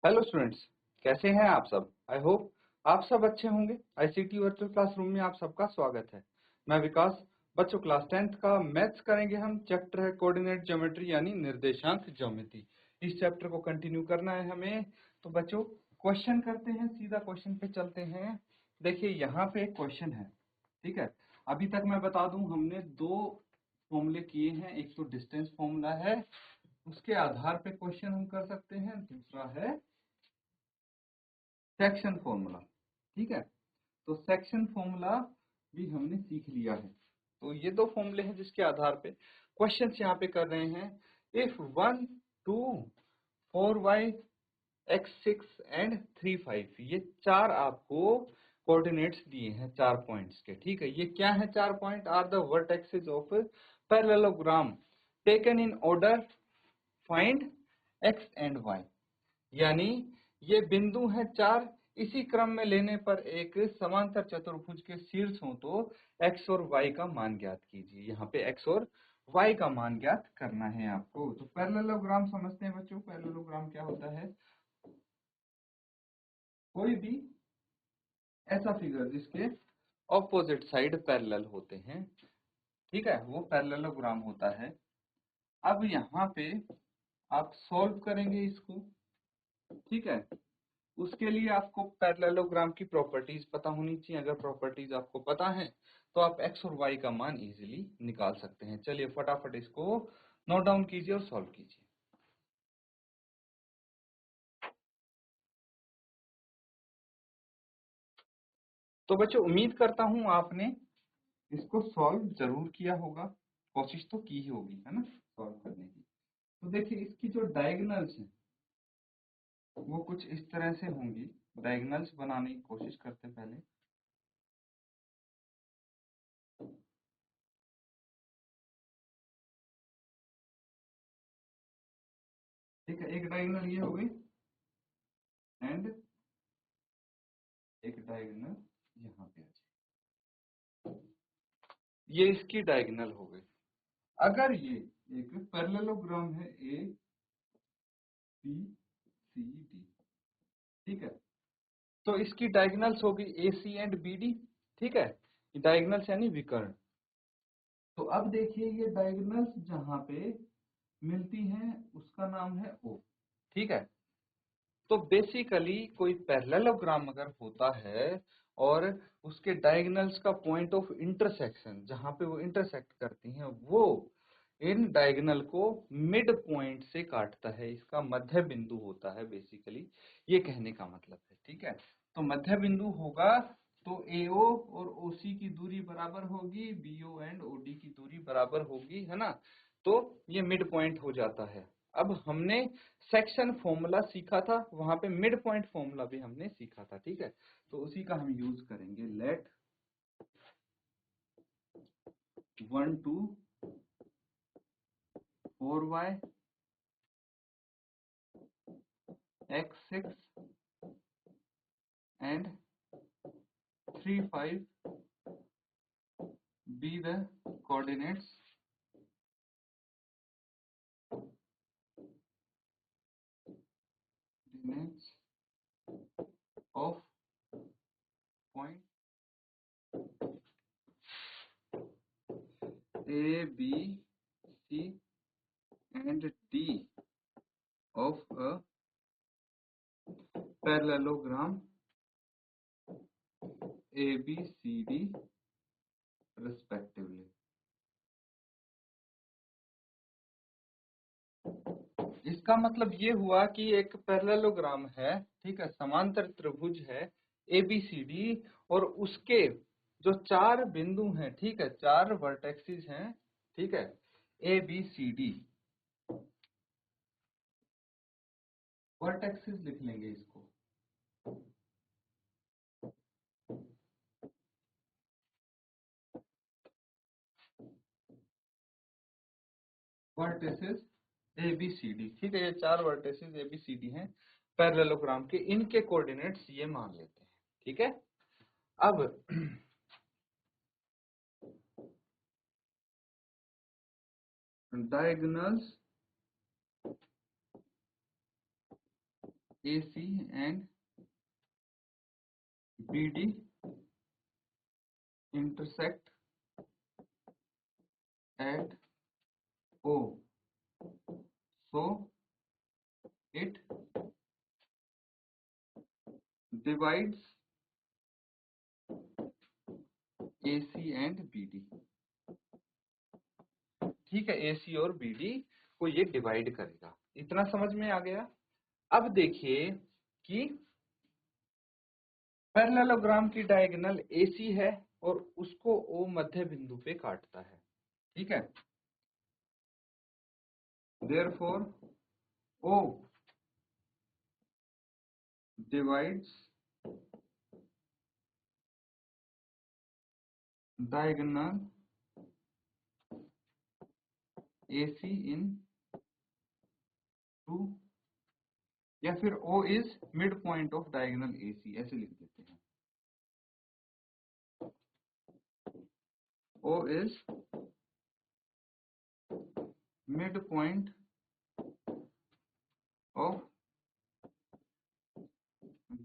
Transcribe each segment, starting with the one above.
Hello students, कैसे हैं आप सब। आई होप आप सब अच्छे होंगे। आईसीटी वर्चुअल क्लासरूम में आप सबका स्वागत है। मैं विकास। बच्चों, क्लास 10th का मैथ्स करेंगे हम। चैप्टर है कोऑर्डिनेट ज्योमेट्री यानी निर्देशांक ज्योमेट्री। इस चैप्टर को कंटिन्यू करना है हमें। तो बच्चों, क्वेश्चन करते हैं, सीधा क्वेश्चन पे चलते हैं। देखिए, यहाँ पे एक क्वेश्चन है, ठीक है। अभी तक मैं बता दूं, हमने दो फॉर्मूले किए हैं। एक तो डिस्टेंस फॉर्मूला है, उसके आधार पे क्वेश्चन हम कर सकते हैं। दूसरा है सेक्शन फॉर्मूला, ठीक है। तो सेक्शन फॉर्मूला भी हमने सीख लिया है। तो ये दो फॉर्मूले हैं जिसके आधार पे क्वेश्चन यहाँ पे कर रहे हैं। इफ 1 2 4y x6 एंड 3 5, ये चार आपको कोऑर्डिनेट्स दिए हैं, 4 पॉइंट्स के, ठीक है। ये क्या है? 4 point are the vertices of parallelogram taken in order, find x and y। यानी ये बिंदु है 4, इसी क्रम में लेने पर एक समांतर चतुर्भुज के शीर्ष हो तो x और y का मान ज्ञात कीजिए। यहाँ पे x और y का मान ज्ञात करना है आपको। तो पैरेललोग्राम समझते हैं बच्चों। पैरेललोग्राम क्या होता है? कोई भी ऐसा फिगर जिसके ऑपोजिट साइड पैरेलल होते हैं, ठीक है, वो पैरेललोग्राम होता है। अब यहाँ पे आप सॉल्व करेंगे इसको, ठीक है। उसके लिए आपको पैरेललोग्राम की प्रॉपर्टीज पता होनी चाहिए। अगर प्रॉपर्टीज आपको पता है तो आप x और y का मान इजीली निकाल सकते हैं। चलिए फटाफट इसको नोट डाउन कीजिए और सॉल्व कीजिए। तो बच्चों, उम्मीद करता हूं आपने इसको सॉल्व जरूर किया होगा, कोशिश तो की ही होगी, है ना, सॉल्व करने की। तो देखिए, इसकी जो डायगोनल्स हैं वो कुछ इस तरह से होंगी। डायगोनल्स बनाने की कोशिश करते पहले। ठीक है, एक डायगोनल ये हो गई एंड एक डायगोनल यहाँ पे आ जाए। ये इसकी डायगोनल हो गई। अगर ये एक पैरेललोग्राम है ए बी सी डी, ठीक है, तो इसकी डायगोनल्स होगी ए सी एंड बी डी, ठीक है। डायगोनल्स यानी विकर्ण। तो अब देखिए, ये डायगोनल्स जहां पे मिलती हैं उसका नाम है ओ, ठीक है। तो बेसिकली कोई पैरेललोग्राम अगर होता है और उसके डायगोनल्स का पॉइंट ऑफ इंटरसेक्शन जहां पे वो इंटरसेक्ट करती हैं, वो इन डायगोनल को मिड पॉइंट से काटता है, इसका मध्य बिंदु होता है बेसिकली, ये कहने का मतलब है, ठीक है। तो मध्य बिंदु होगा तो एओ और ओसी की दूरी बराबर होगी, बीओ एंड ओडी की दूरी बराबर होगी, है ना। तो ये मिड पॉइंट हो जाता है। अब हमने सेक्शन फॉर्मूला सीखा था, वहां पे मिड पॉइंट फॉर्मूला भी हमने सीखा था, ठीक है। तो उसी का हम यूज करेंगे। Let 1 2 4y x6 and 3 5 be the coordinates of point A, B, C and D of a parallelogram ABCD respectively। इसका मतलब ये हुआ कि एक पैरेललोग्राम है, ठीक है, समांतर त्रिभुज है ABCD, और उसके जो 4 बिंदु हैं, ठीक है, 4 वर्टेक्सेस हैं, ठीक है, ABCD। वर्टेक्सेस लिख लेंगे इसको। वर्टेसेस ABCD, ठीक है, ये 4 वर्टेसेस ABCD हैं पैरेललोग्राम के। इनके कोऑर्डिनेट्स ये मान लेते हैं, ठीक है। अब diagonals AC and BD intersect at O, so it divides AC and BD। ठीक है, AC और BD को ये डिवाइड करेगा। इतना समझ में आ गया। अब देखिए कि पैरेललोग्राम की डायगोनल AC है और उसको O मध्य बिंदु पे काटता है। ठीक है, therefore O divides diagonal AC in two, या फिर O is mid point of diagonal AC, ऐसे लिख देते हैं। O is mid point of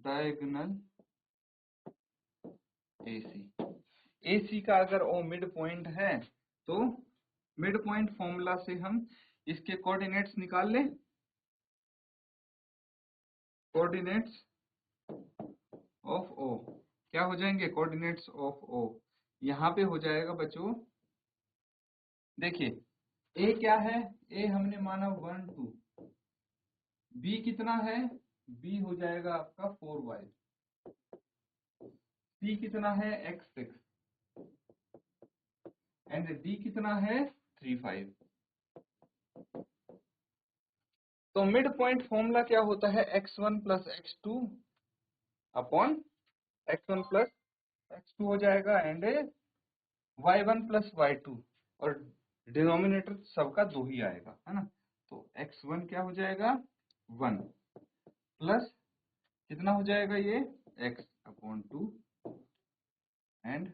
diagonal AC। AC का अगर O मिड पॉइंट है तो मिड पॉइंट फॉर्मूला से हम इसके कोऑर्डिनेट्स निकाल लें। कोऑर्डिनेट्स ऑफ O क्या हो जाएंगे? कोऑर्डिनेट्स ऑफ O यहाँ पे हो जाएगा बच्चों, देखिए A क्या है? A हमने माना 1 2, B कितना है? B हो जाएगा आपका 4y, C कितना है? x 6 एंड D कितना है? 3 5। तो मिड पॉइंट फॉर्मूला क्या होता है? x1 plus x2 upon x1 plus x2 हो जाएगा एंड y1 प्लस y2, और डिनोमिनेटर सबका 2 ही आएगा, है ना। तो x1 क्या हो जाएगा? 1 प्लस कितना हो जाएगा ये? x upon 2 and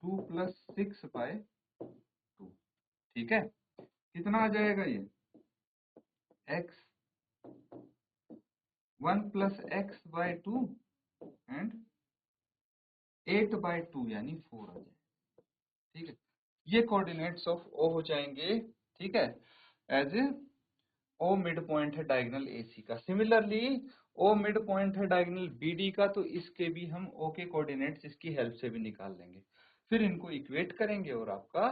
2 plus 6 by 2। ठीक है, कितना आ जाएगा ये? x 1 plus x by 2 and 8 by 2 यानी 4 आ जाएगा। ठीक है, ये कोऑर्डिनेट्स ऑफ O हो जाएंगे। ठीक है, as a O mid point है डायगोनल AC का। सिमिलरली O मिड पॉइंट है डायगोनल BD का, तो इसके भी हम O के कोऑर्डिनेट्स इसकी हेल्प से भी निकाल लेंगे। फिर इनको इक्वेट करेंगे और आपका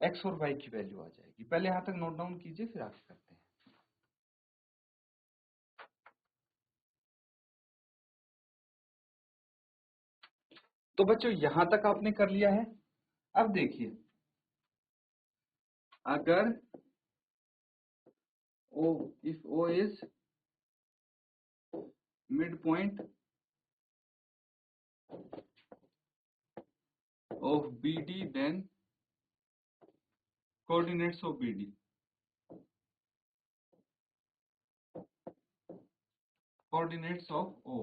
x और y की वैल्यू आ जाएगी। पहले यहाँ तक नोट डाउन कीजिए, फिर आगे करते हैं। तो बच्चों यहां तक आपने कर लिया है। अब देखिए, अगर O, if O is midpoint of BD, then coordinates of BD, coordinates of O,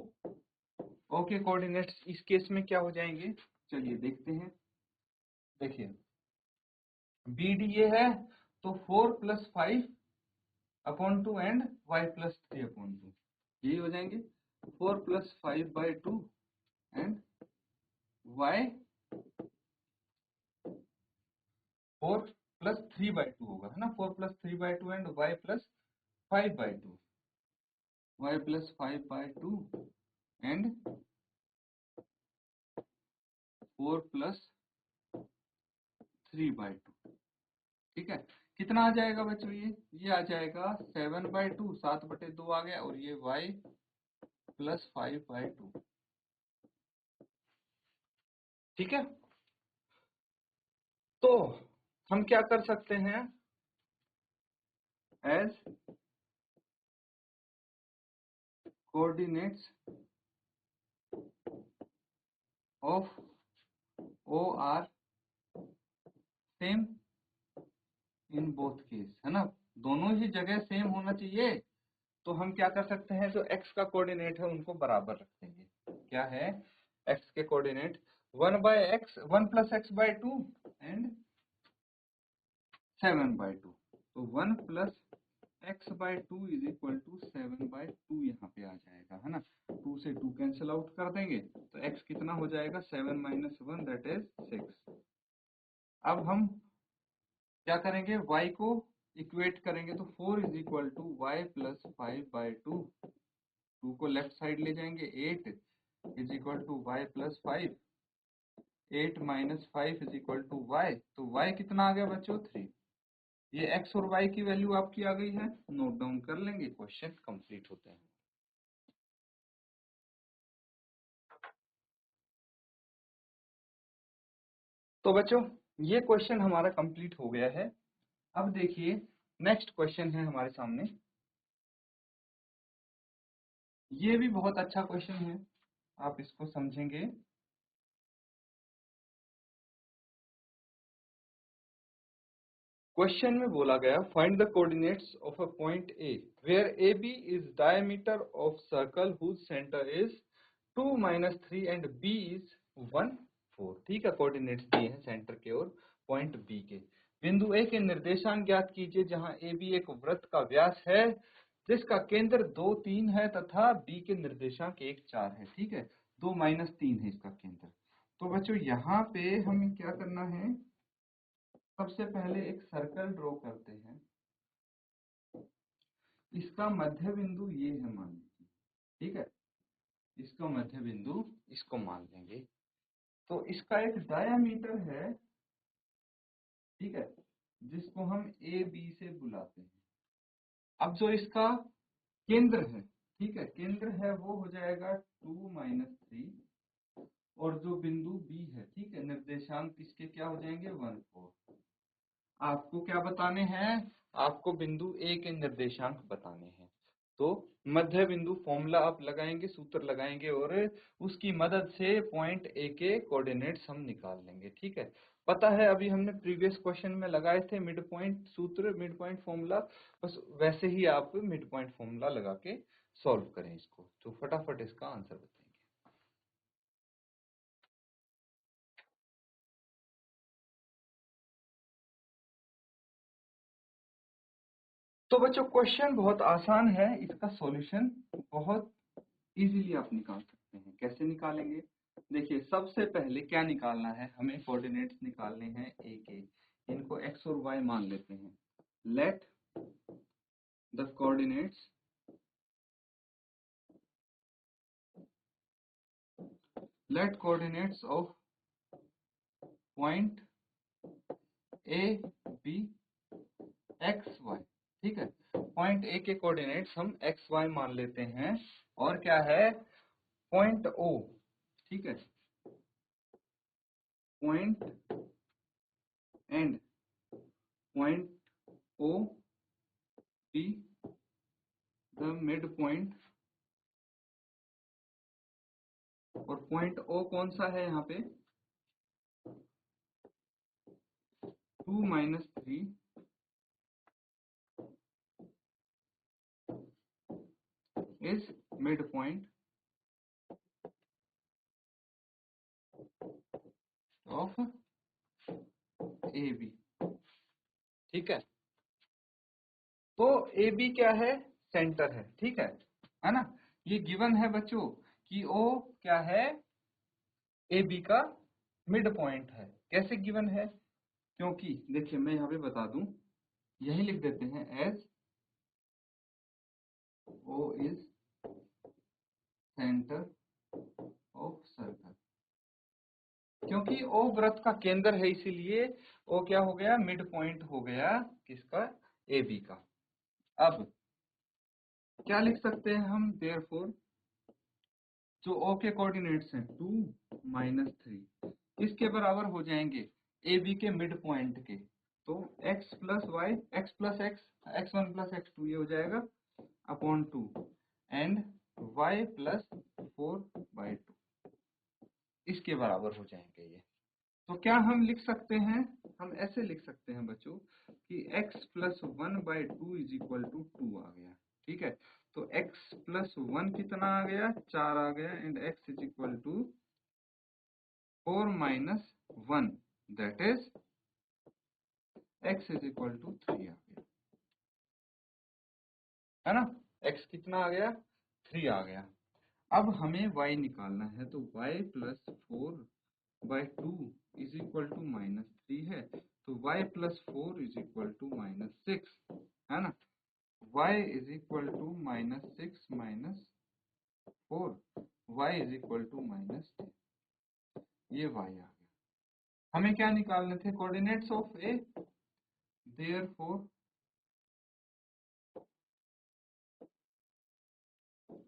O के कोऑर्डिनेट्स इस केस में क्या हो जाएंगे? चलिए देखते हैं। देखिए BD ये है, तो 4 plus 5 upon 2 and y plus 3 upon 2, यही हो जाएंगे। 4 plus 5 by 2 and y 4 plus 3 by 2 होगा, है ना। 4 plus 3 by 2 and y plus 5 by 2, y plus 5 by 2 and 4 plus 3 by 2। ठीक है, कितना आ जाएगा बच्चों? ये आ जाएगा 7 बाय 2, 7 बटे 2 आ गया, और ये y प्लस 5 बाय 2। ठीक है, तो हम क्या कर सकते हैं? As coordinates of O are same in both case, है ना, दोनों ही जगह सेम होना चाहिए। तो हम क्या कर सकते हैं? जो x का कोऑर्डिनेट है उनको बराबर रख देंगे। क्या है x के coordinate? 1 by x, 1 plus x by 2 and 7 by 2। तो 1 plus x/2 is equal to 7/2 यहाँ पे आ जाएगा, है ना। 2 से 2 कैंसिल आउट कर देंगे तो x कितना हो जाएगा, 7 - 1 दैट इज 6। अब हम क्या करेंगे, y को इक्वेट करेंगे तो 4 is equal to Y plus 5/2। 2 को लेफ्ट साइड ले जाएंगे, 8 is equal to Y plus 5। 8 - 5 is equal to y, तो y कितना आ गया बच्चों, 3। ये x और y की वैल्यू आपकी आ गई है, नोट डाउन कर लेंगे, क्वेश्चन कंप्लीट होते हैं। तो बच्चों ये क्वेश्चन हमारा कंप्लीट हो गया है। अब देखिए नेक्स्ट क्वेश्चन है हमारे सामने। ये भी बहुत अच्छा क्वेश्चन है, आप इसको समझेंगे। क्वेश्चन में बोला गया find the coordinates of a point A where A B is diameter of circle whose centre is 2 - 3 and B is 1 4। ठीक है, कोऑर्डिनेट्स दिए हैं सेंटर के और पॉइंट बी के। बिंदु ए के निर्देशांक ज्ञात कीजिए जहां ए बी एक वृत्त का व्यास है जिसका केंद्र 2 3 है तथा बी के निर्देशांक 1 4 है। ठीक है, 2 - 3 है इसका केंद्र। तो बच्चों यहाँ पे हमें क्या करना है, सबसे पहले एक सर्कल ड्रॉ करते हैं। इसका मध्य बिंदु ये है मान लीजिए, ठीक है, इसका मध्य बिंदु इसको मान लेंगे। तो इसका एक डायामीटर है, ठीक है, जिसको हम ए बी से बुलाते हैं। अब जो इसका केंद्र है, ठीक है, केंद्र है वो हो जाएगा 2 - 3 और जो बिंदु बी है, ठीक है, निर्देशांक इसके क्या हो जाएंगे, 1 4। आपको क्या बताने हैं, आपको बिंदु ए के निर्देशांक बताने हैं। तो मध्य बिंदु फॉर्मूला आप लगाएंगे, सूत्र लगाएंगे और उसकी मदद से पॉइंट ए के कोऑर्डिनेट्स हम निकाल लेंगे। ठीक है, पता है अभी हमने प्रीवियस क्वेश्चन में लगाए थे मिड पॉइंट सूत्र, मिड पॉइंट फॉर्मूला, बस वैसे ही आप मिड पॉइंट फॉर्मूला लगा के सॉल्व करें इसको, तो फटाफट इसका आंसर बताएंगे। तो बच्चों क्वेश्चन बहुत आसान है, इसका सॉल्यूशन बहुत इजीली आप निकाल सकते हैं। कैसे निकालेंगे, देखिए सबसे पहले क्या निकालना है, हमें कोऑर्डिनेट्स निकालने हैं ए के। इनको एक्स और वाई मान लेते हैं। Let the coordinates of point A be X Y. ठीक है, पॉइंट ए के कोऑर्डिनेट्स हम एक्स वाई मान लेते हैं। और क्या है, पॉइंट ओ, ठीक है, point and point O be the mid point. और पॉइंट ओ कौन सा है यहाँ पे, 2 - 3 is midpoint of AB। ठीक है, तो AB क्या है, सेंटर है। ठीक है ना। ये गिवन है बच्चों कि O क्या है, AB का मिड पॉइंट है। कैसे गिवन है, क्योंकि देखिए मैं यहाँ पे बता दूं, यही लिख देते हैं as O is centre of circle. क्योंकि O वृत्त का केंद्र है इसीलिए O क्या हो गया, मिड पॉइंट हो गया किसका, AB का। अब क्या लिख सकते हैं हम, देयरफॉर जो O के कोऑर्डिनेट्स हैं 2 - 3 किसके बराबर हो जाएंगे, AB के मिड पॉइंट के। तो x plus Y, x plus X, x1 plus x2 ये हो जाएगा अपॉन 2 एंड y प्लस 4/2 इसके बराबर हो जाएंगे ये। तो क्या हम लिख सकते हैं, हम ऐसे लिख सकते हैं बच्चों कि x plus 1/2 is equal to 2 आ गया। ठीक है, तो x प्लस 1 कितना आ गया, 4 आ गया and x is equal to 4 - 1 that is x is equal to 3 आ गया। है ना। x कितना आ गया, 3 आ गया। अब हमें y निकालना है, तो y plus 4/2 is equal to -3 है, तो y plus 4 is equal to -6, है ना। y is equal to -6 -4, y is equal to -10, ये y आ गया। हमें क्या निकालने थे, coordinates of A, therefore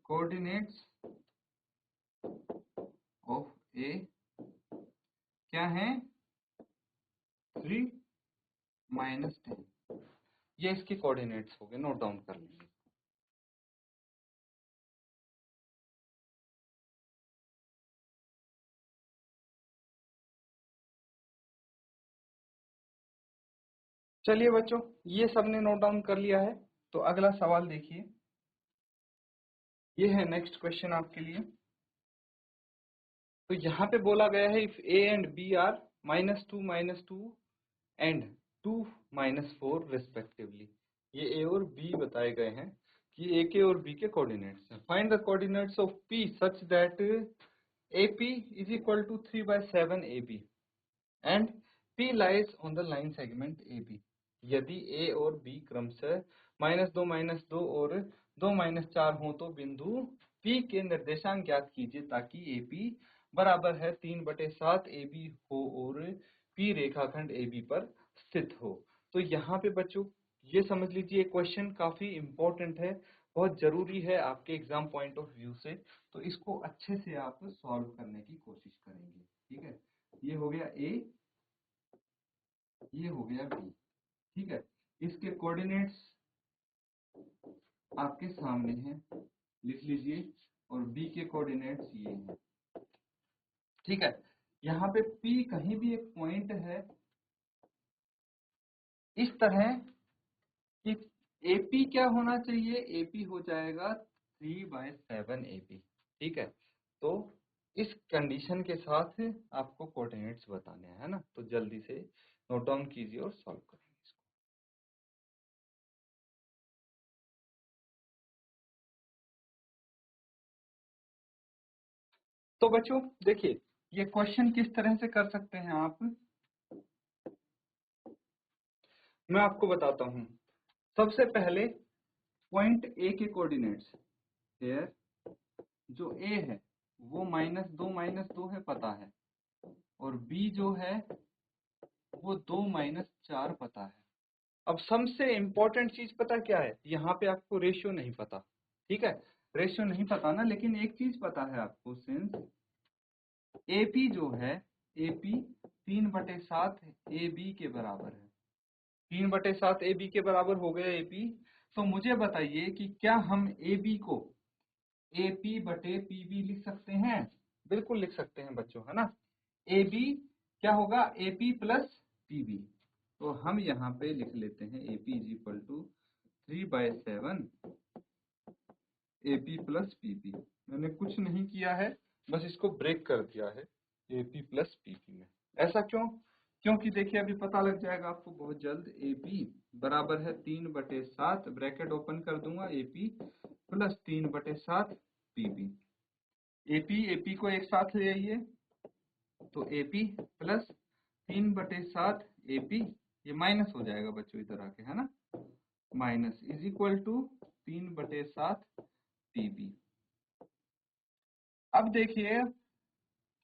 coordinates of A क्या है, 3 -10, ये इसके कोऑर्डिनेट्स हो गए, नोट डाउन कर लेंगे। चलिए बच्चों, ये सबने नोट डाउन कर लिया है, तो अगला सवाल देखिए, ये है नेक्स्ट क्वेश्चन आपके लिए। तो यहाँ पे बोला गया है if a and b are -2 -2 and 2 -4 respectively. ये a और b बताए गए हैं कि a के और b के कोऑर्डिनेट्स हैं। Find the coordinates of p such that AP is equal to 3/7 AB and P lies on the line segment AB। यदि A और B क्रमशः -2 और 2 - 4 हो तो बिंदु P के निर्देशांक ज्ञात कीजिए ताकि AP बराबर है 3/7 AB हो और P रेखाखंड AB पर स्थित हो। तो यहाँ पे बच्चों ये समझ लीजिए क्वेश्चन काफी इम्पोर्टेंट है, बहुत जरूरी है आपके एग्जाम पॉइंट ऑफ व्यू से, तो इसको अच्छे से आप सॉल्व करने की कोशिश करेंगे। ठीक है, ये हो गया A, ये हो गया B। ठीक है, इसके कोऑर्डिनेट्स आपके सामने हैं, लिख लीजिए, और B के कोऑर्डिनेट्स ये हैं। ठीक है, यहाँ पे P कहीं भी एक पॉइंट है इस तरह कि AP क्या होना चाहिए, AP हो जाएगा 3/7 AP। ठीक है, तो इस कंडीशन के साथ आपको कोऑर्डिनेट्स बताने हैं, है ना। तो जल्दी से नोट डाउन कीजिए और सॉल्व करेंगे इसको। तो बच्चों देखिए, ये क्वेश्चन किस तरह से कर सकते हैं आप, मैं आपको बताता हूं। सबसे पहले पॉइंट ए के कोऑर्डिनेट्स, हेयर जो ए है वो -2 है पता है, और बी जो है वो 2 - 4 पता है। अब सबसे इंपॉर्टेंट चीज पता क्या है, यहाँ पे आपको रेशियो नहीं पता। ठीक है, रेशियो नहीं पता ना, लेकिन एक चीज पता है आपको, सिंस एपी जो है, एपी 3/7 ए बी के बराबर है, 3/7 ए बी के बराबर हो गया एपी। तो मुझे बताइए कि क्या हम ए बी को एपी बटे पीबी लिख सकते हैं, बिल्कुल लिख सकते हैं बच्चों, है ना। ए बी क्या होगा, एपी प्लस पीबी। तो हम यहाँ पे लिख लेते हैं AP is equal to 3/7 AP plus PP. मैंने कुछ नहीं किया है, बस इसको ब्रेक कर दिया है एपी प्लस पीपी में। ऐसा क्यों, क्योंकि देखिए अभी पता लग जाएगा आपको बहुत जल्द। एपी बराबर है 3/7, ब्रैकेट ओपन कर दूंगा, AP plus 3/7 PP. AP AP को एक साथ ले आइए, तो एपी प्लस 3/7 एपी, ये माइनस हो जाएगा बच्चों इधर आके, है ना, minus is equal to 3/7 PB. अब देखिए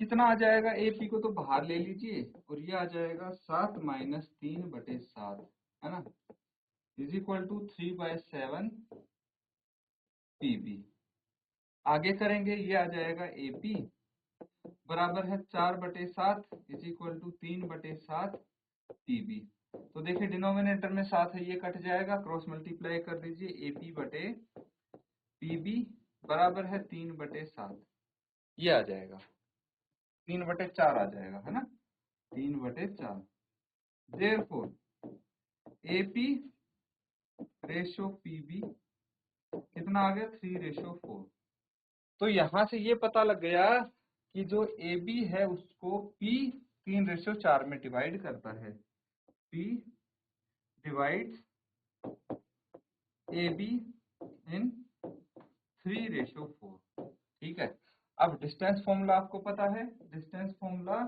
कितना आ जाएगा, एपी को तो बाहर ले लीजिए, और ये आ जाएगा 7 - 3/7, है ना, इज इक्वल टू 3/7 पीबी। आगे करेंगे, ये आ जाएगा एपी बराबर है 4/7 इज इक्वल टू 3/7 पीबी। तो देखिए डिनोमिनेटर में 7 है, ये कट जाएगा, क्रॉस मल्टीप्लाई कर दीजिए, एपी बटे पीबी बराबर है 3/7, ये आ जाएगा 3/4 आ जाएगा, है ना, 3/4। देयरफॉर एपी रेशो पीबी कितना आ गया, 3/4। तो यहां से ये पता लग गया कि जो ए बी है उसको पी 3/4 में डिवाइड करता है, P divides A be in 3:4। ठीक है। अब डिस्टेंस फॉर्मूला आपको पता है, डिस्टेंस फॉर्मूला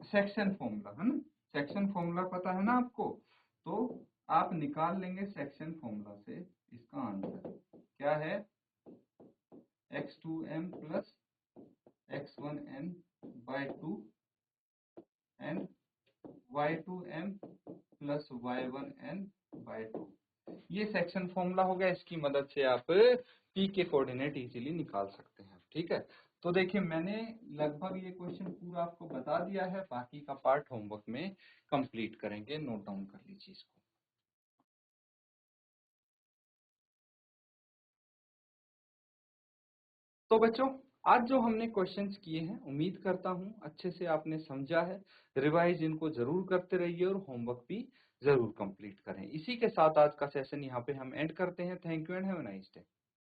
सेक्शन फॉर्मूला है ना, सेक्शन फॉर्मूला पता है ना आपको, तो आप निकाल लेंगे सेक्शन फॉर्मूला से इसका आंसर क्या है, x2m plus x1n/2 and y2m plus y1n/2। ये सेक्शन फॉर्मूला हो गया, इसकी मदद से आप p के कोऑर्डिनेट इजीली निकाल सकते हैं। ठीक है, तो देखिए मैंने लगभग ये क्वेश्चन पूरा आपको बता दिया है, बाकी का पार्ट होमवर्क में कंप्लीट करेंगे, नोट डाउन कर लीजिए इसको। तो बच्चों आज जो हमने क्वेश्चंस किए हैं, उम्मीद करता हूं अच्छे से आपने समझा है। रिवाइज इनको जरूर करते रहिए और होमवर्क भी जरूर कंप्लीट करें। इसी के साथ आज का सेशन यहाँ पे हम एंड करते हैं। Thank you and have a nice day.